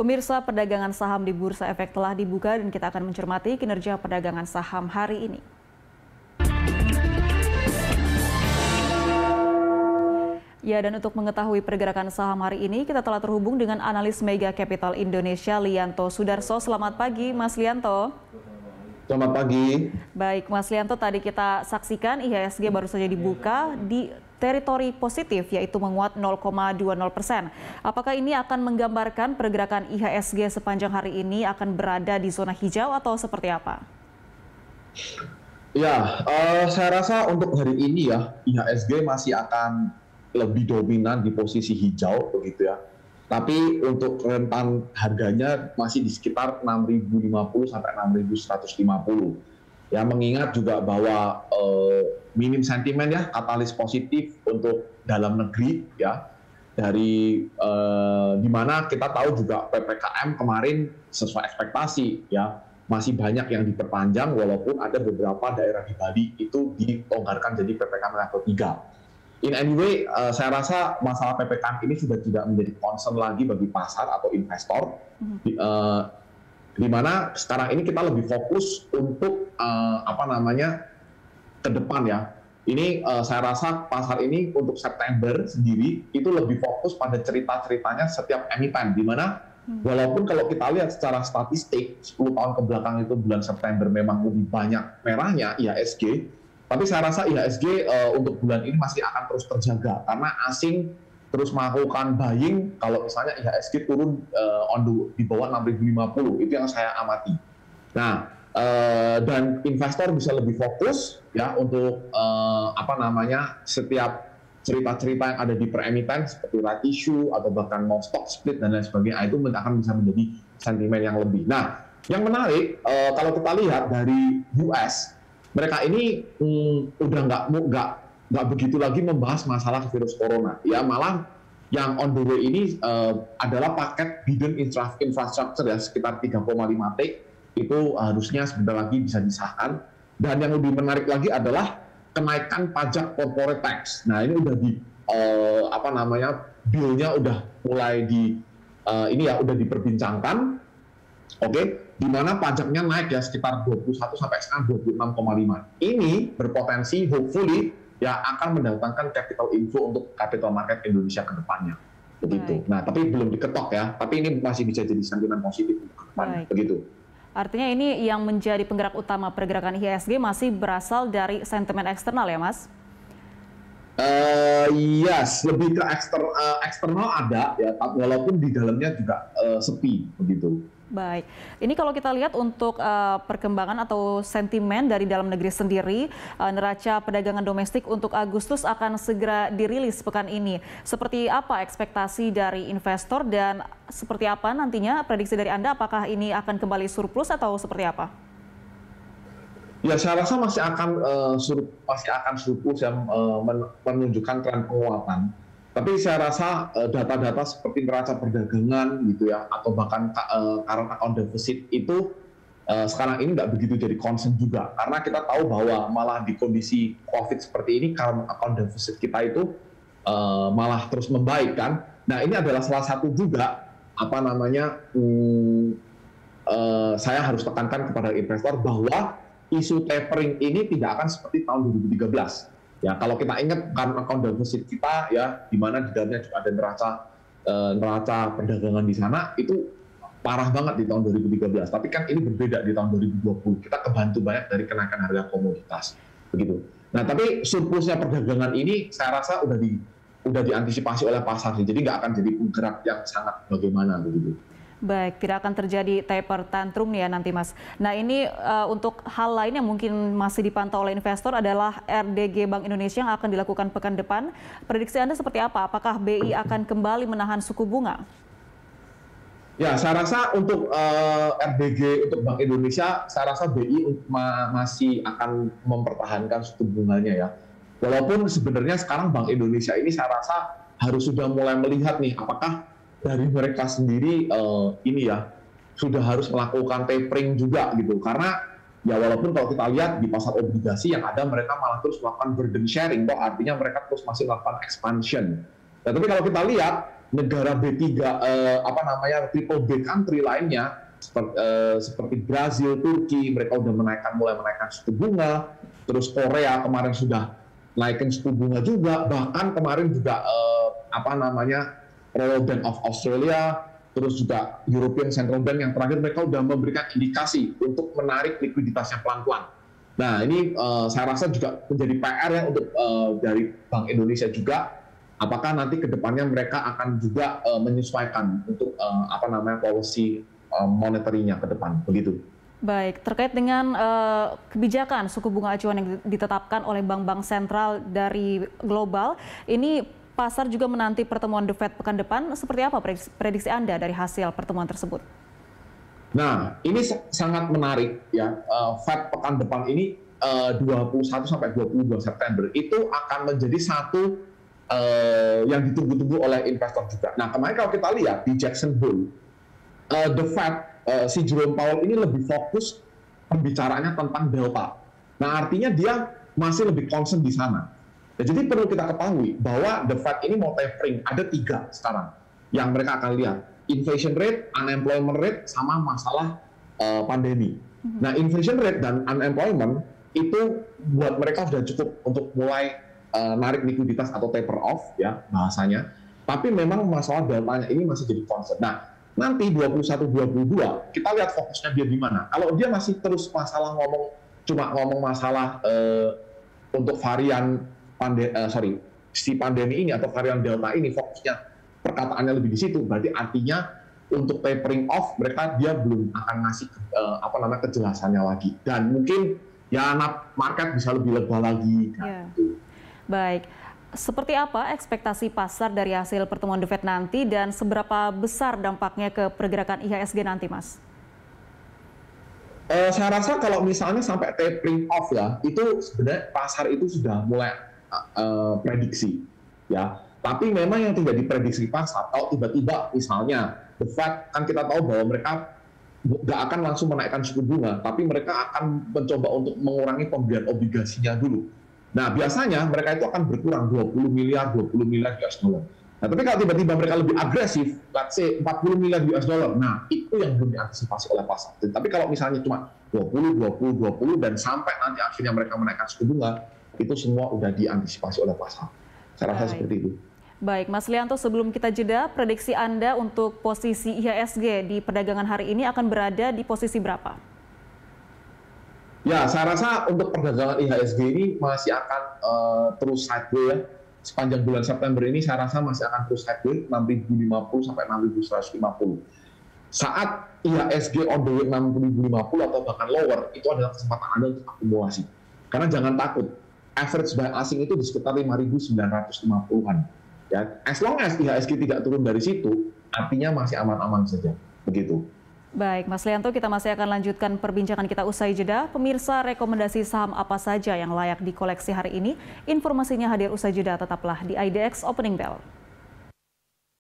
Pemirsa, perdagangan saham di Bursa Efek telah dibuka dan kita akan mencermati kinerja perdagangan saham hari ini. Ya, dan untuk mengetahui pergerakan saham hari ini, kita telah terhubung dengan analis Mega Capital Indonesia, Lianto Sudarso. Selamat pagi, Mas Lianto. Selamat pagi. Baik, Mas Lianto, tadi kita saksikan IHSG baru saja dibuka di teritori positif, yaitu menguat 0,20%. Apakah ini akan menggambarkan pergerakan IHSG sepanjang hari ini akan berada di zona hijau atau seperti apa? Ya, saya rasa untuk hari ini ya, IHSG masih akan lebih dominan di posisi hijau, begitu ya. Tapi untuk rentan harganya masih di sekitar 6.050 sampai 6.150. Ya, mengingat juga bahwa minim sentimen ya, katalis positif untuk dalam negeri ya, dari di mana kita tahu juga PPKM kemarin sesuai ekspektasi ya, masih banyak yang diperpanjang walaupun ada beberapa daerah di Bali itu dilonggarkan jadi PPKM level 3. In anyway, saya rasa masalah PPKM ini sudah tidak menjadi concern lagi bagi pasar atau investor. Di mana sekarang ini kita lebih fokus untuk ke depan ya. Ini saya rasa pasar ini untuk September sendiri itu lebih fokus pada cerita-ceritanya setiap emiten, di mana walaupun kalau kita lihat secara statistik 10 tahun ke belakang itu bulan September memang lebih banyak merahnya IHSG, tapi saya rasa IHSG untuk bulan ini masih akan terus terjaga karena asing terus melakukan buying. Kalau misalnya IHSG turun di bawah 6.050, itu yang saya amati. Nah, dan investor bisa lebih fokus ya untuk setiap cerita-cerita yang ada di per-emiten seperti right issue atau bahkan mau stock split dan lain sebagainya, itu akan bisa menjadi sentimen yang lebih. Nah, yang menarik kalau kita lihat dari US, mereka ini udah nggak begitu lagi membahas masalah virus corona. Ya, malah yang on the way ini adalah paket Biden infrastructure ya, sekitar 3,5 T, itu harusnya sebentar lagi bisa disahkan. Dan yang lebih menarik lagi adalah kenaikan pajak corporate tax. Nah, ini udah bill-nya udah mulai udah diperbincangkan. Oke, di mana pajaknya naik ya sekitar 21 sampai sekarang 26,5. Ini berpotensi hopefully ya akan mendatangkan capital inflow untuk capital market Indonesia ke depannya. Begitu. Nah, tapi belum diketok ya, tapi ini masih bisa jadi sentimen positif untuk ke depannya. Begitu. Artinya ini yang menjadi penggerak utama pergerakan IHSG masih berasal dari sentimen eksternal ya, Mas? Yes, lebih ke eksternal ada ya, walaupun di dalamnya juga sepi begitu. Baik, ini kalau kita lihat untuk perkembangan atau sentimen dari dalam negeri sendiri, neraca perdagangan domestik untuk Agustus akan segera dirilis pekan ini. Seperti apa ekspektasi dari investor dan seperti apa nantinya prediksi dari Anda, apakah ini akan kembali surplus atau seperti apa? Ya, saya rasa masih akan surplus yang menunjukkan tren penguatan. Tapi saya rasa data-data seperti neraca perdagangan gitu ya, atau bahkan current account deficit itu sekarang ini nggak begitu jadi concern juga, karena kita tahu bahwa malah di kondisi COVID seperti ini current account deficit kita itu malah terus membaik kan. Nah, ini adalah salah satu juga saya harus tekankan kepada investor bahwa isu tapering ini tidak akan seperti tahun 2013. Ya, kalau kita ingat kan account deficit kita ya, di mana di dalamnya juga ada neraca perdagangan di sana, itu parah banget di tahun 2013. Tapi kan ini berbeda di tahun 2020. Kita kebantu banyak dari kenaikan harga komoditas, begitu. Nah, tapi surplusnya perdagangan ini saya rasa udah diantisipasi oleh pasar, jadi nggak akan jadi penggerak yang sangat bagaimana begitu. Baik, tidak akan terjadi taper tantrum ya nanti, Mas. Nah, ini untuk hal lain yang mungkin masih dipantau oleh investor adalah RDG Bank Indonesia yang akan dilakukan pekan depan. Prediksi Anda seperti apa? Apakah BI akan kembali menahan suku bunga? Ya, saya rasa untuk RDG untuk Bank Indonesia, saya rasa BI masih akan mempertahankan suku bunganya ya. Walaupun sebenarnya sekarang Bank Indonesia ini saya rasa harus sudah mulai melihat nih, apakah dari mereka sendiri sudah harus melakukan tapering juga gitu, karena ya walaupun kalau kita lihat di pasar obligasi yang ada mereka malah terus melakukan burden sharing, artinya mereka terus masih melakukan expansion. Nah, tapi kalau kita lihat negara B3 apa namanya triple B country lainnya seperti Brazil, Turki, mereka udah mulai menaikkan suku bunga. Terus Korea kemarin sudah naikin suku bunga juga. Bahkan kemarin juga apa namanya Royal Bank of Australia, terus juga European Central Bank yang terakhir mereka udah memberikan indikasi untuk menarik likuiditasnya pelan-pelan. Nah ini saya rasa juga menjadi PR ya untuk dari Bank Indonesia juga. Apakah nanti kedepannya mereka akan juga menyesuaikan untuk apa namanya policy monetary-nya ke depan, begitu. Baik, terkait dengan kebijakan suku bunga acuan yang ditetapkan oleh bank-bank sentral dari global, ini pasar juga menanti pertemuan The Fed pekan depan. Seperti apa prediksi Anda dari hasil pertemuan tersebut? Nah, ini sangat menarik ya. Fed pekan depan ini 21 sampai 22 September itu akan menjadi satu yang ditunggu-tunggu oleh investor juga. Nah, kemarin kalau kita lihat di Jackson Hole, The Fed, si Jerome Powell ini lebih fokus pembicaraannya tentang Delta. Nah, artinya dia masih lebih concern di sana. Ya, jadi perlu kita ketahui bahwa The Fed ini mau tapering, ada 3 sekarang yang mereka akan lihat. Inflation rate, unemployment rate, sama masalah pandemi. Nah, inflation rate dan unemployment itu buat mereka sudah cukup untuk mulai narik likuiditas atau taper off, ya bahasanya. Tapi memang masalah deltanya ini masih jadi concern. Nah, nanti 21-22 kita lihat fokusnya dia di mana. Kalau dia masih terus masalah cuma ngomong masalah untuk varian si pandemi ini atau varian delta ini, fokusnya perkataannya lebih di situ, berarti artinya untuk tapering off dia belum akan ngasih apa namanya kejelasannya lagi, dan mungkin ya market bisa lebih lega lagi. Gitu. Baik. Seperti apa ekspektasi pasar dari hasil pertemuan The Fed nanti dan seberapa besar dampaknya ke pergerakan IHSG nanti, Mas? Saya rasa kalau misalnya sampai tapering off ya, itu sebenarnya pasar itu sudah mulai prediksi, ya. Tapi memang yang tidak diprediksi pasar, kalau tiba-tiba misalnya The Fed, kan kita tahu bahwa mereka nggak akan langsung menaikkan suku bunga, tapi mereka akan mencoba untuk mengurangi pembelian obligasinya dulu. Nah, biasanya mereka itu akan berkurang 20 miliar US dollar. Nah, tapi kalau tiba-tiba mereka lebih agresif, let's say 40 miliar US dollar, nah itu yang belum diantisipasi oleh pasar. Tapi kalau misalnya cuma 20, dan sampai nanti akhirnya mereka menaikkan suku bunga, itu semua udah diantisipasi oleh pasar. Saya rasa seperti itu. Baik, Mas Lianto, sebelum kita jeda, prediksi Anda untuk posisi IHSG di perdagangan hari ini akan berada di posisi berapa? Ya, saya rasa untuk perdagangan IHSG ini masih akan terus sideways ya. Sepanjang bulan September ini saya rasa masih akan terus sideways 6.050 sampai 6.150. Saat IHSG on the way 6.050 atau bahkan lower, itu adalah kesempatan Anda untuk akumulasi. Karena jangan takut, average buy asing itu di sekitar 5.950-an. Ya, as long as IHSG tidak turun dari situ, artinya masih aman-aman saja. Begitu. Baik, Mas Lianto, kita masih akan lanjutkan perbincangan kita usai jeda. Pemirsa, rekomendasi saham apa saja yang layak dikoleksi hari ini? Informasinya hadir usai jeda, tetaplah di IDX Opening Bell.